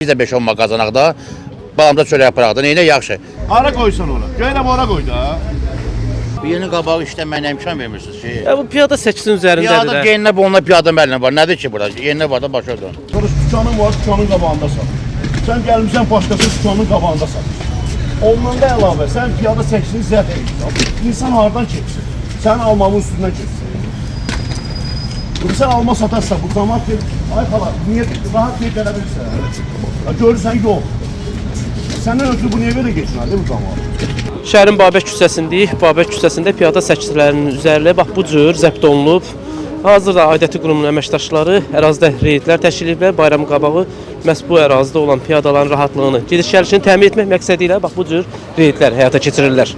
Biz də 5-10 manat qazanaq da, balamda çörək yaparaq da, neynə yaxşı. Ara qoysan ora. Gələ ora qoy da. Yeni qabağı işləməyinə imkan vermirsiniz ki. Bu piyada səkisinin üzərindədir. Piyada geninə, bununla piyada məlinə var. Nədir ki burada? Geninə var da başa dön. Sonra dükanın var, dükanın qabağında sat. Sən gəlmişsən başqası dükanın qabağında sat. Ondan da əlavə, sən piyada səkisini zəbt edirsən. İnsan hardan keçsin? Sən almağın üstündən keçsin. Sən alma satarsan, bu zaman ki, ay xala, niyə rahat niyə gələ bilirsən? Görürsən, yox. Səndən ötürü bu niyə belə geçməlidir bu zaman? Şəhərin Babək küçəsindəyik. Babək küçəsində piyada səkislərinin üzərində bax bu cür zəbt olunub. Hazırda aidiyyəti qurumunun əməkdaşları ərazidə reydlər təşkil ediblər. Bayram qabağı məhz bu ərazidə olan piyadaların rahatlığını, gediş-gəlişini təmin etmək məqsədi ilə bax bu cür reydlər həyata keçirirlər.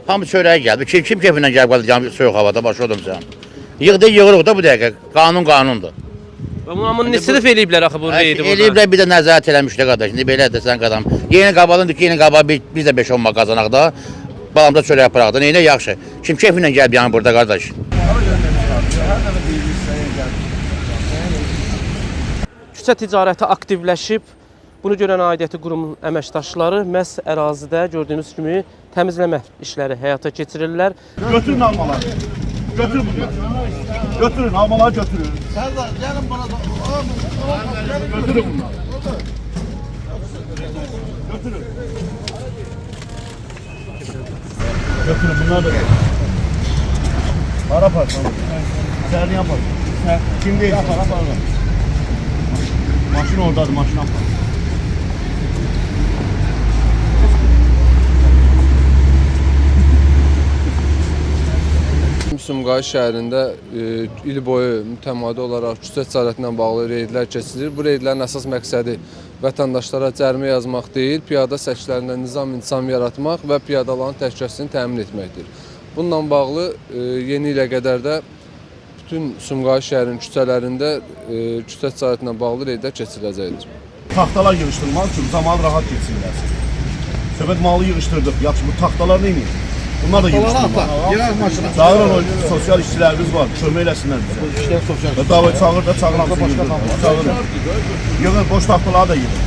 Hamı çörəyə gəldi. Kim kefindən gəlib soyuq havada başa dön sən. Yığırıq da bu dəqiqə. Qanundur. Amma nisif eləyiblər axı bu reydi burada. Eləyiblər, bir də nəzarət eləmişlər qardaş. İndi belə desən qadam. Yeni qabağındır ki, yeni qabağı biz də 5-10 manat qazanaq da, balamda çörək yaparaq da, neynə yaxşı. Kim kefindən gəlib yəni burada qardaş. Küçə ticarəti aktivləşib. Bunu görən aidiyyəti qurumunun əməkdaşları məhz ərazidə gördüyünüz kimi təmizləmə işləri həyata keçirirlər. Götürün almaları. Götürün bunları. Götürün, almaları götürün. Serdar, gelin bana da. Götürün bunları. Götürün. Götürün bunları da. Para parçalı. Serdin yapar. Kim değil? Yapar. Maşın oradadır, maşın yapar. Sumqayıt şəhərində il boyu mütəmadi olaraq küçə ticarətinə bağlı reydlər keçirilir. Bu reydlərin əsas məqsədi vətəndaşlara cərimə yazmaq deyil, piyada səkislərində nizam-intizam yaratmaq və piyadaların təhlükəsizliyini təmin etməkdir. Bununla bağlı yeni ilə qədər də bütün Sumqayıt şəhərinin küçələrində küçə ticarətinə bağlı reydlər keçiriləcəkdir. Taxtalar yığışdırmaq üçün zaman rahat geçsinlər. Söhbət malı yığışdırdıq. Yaxşı, bu taxtalar neyini? Bunlar da yığışdırmaq. Çağırın o sosial işçilərimiz var, kömək eləsinlər bizə. Davay çağır da çağıran çağırın. Yığın, boş taxtaları da yığın.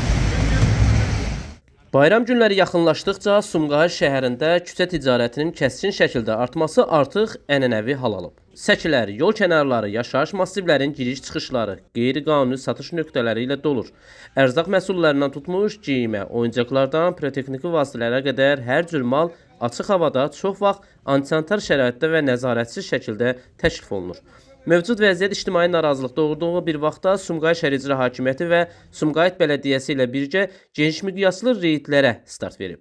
Bayram günləri yaxınlaşdıqca Sumqayıt şəhərində küçə ticarətinin kəskin şəkildə artması artıq ənənəvi hal alıb. Səkilər, yol kənarları, yaşayış massivlərin giriş-çıxışları, qeyri-qanuni satış nöqtələri ilə dolur. Ərzaq məhsullarından tutmuş geyimə, oyuncaqlardan pirotexniki vasitələrə qədər hər cür mal açıq havada çox vaxt antisanitar şəraitdə və nəzarətsiz şəkildə təklif olunur. Mövcud vəziyyət ictimai narazılıq doğurduğu bir vaxtda Sumqayıt Şəhər İcra Hakimiyyəti və Sumqayıt Bələdiyyəsi ilə birgə geniş miqyaslı reydlərə start verib.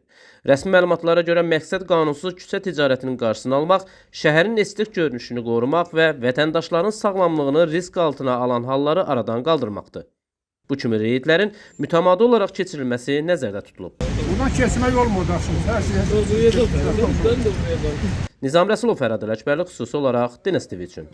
Rəsmi məlumatlara görə məqsəd qanunsuz küçə ticarətinin qarşısını almaq, şəhərin estetik görünüşünü qorumaq və vətəndaşların sağlamlığını risk altına alan halları aradan qaldırmaqdır. Bu kimi reydlərin mütəmadi olaraq keçirilməsi nəzərdə tutulub. Buradan kesmək olmur daşın. Hər şey. Nizam Rəsulov, Fərad Ələkbərli, xüsusi olaraq Deniz TV üçün.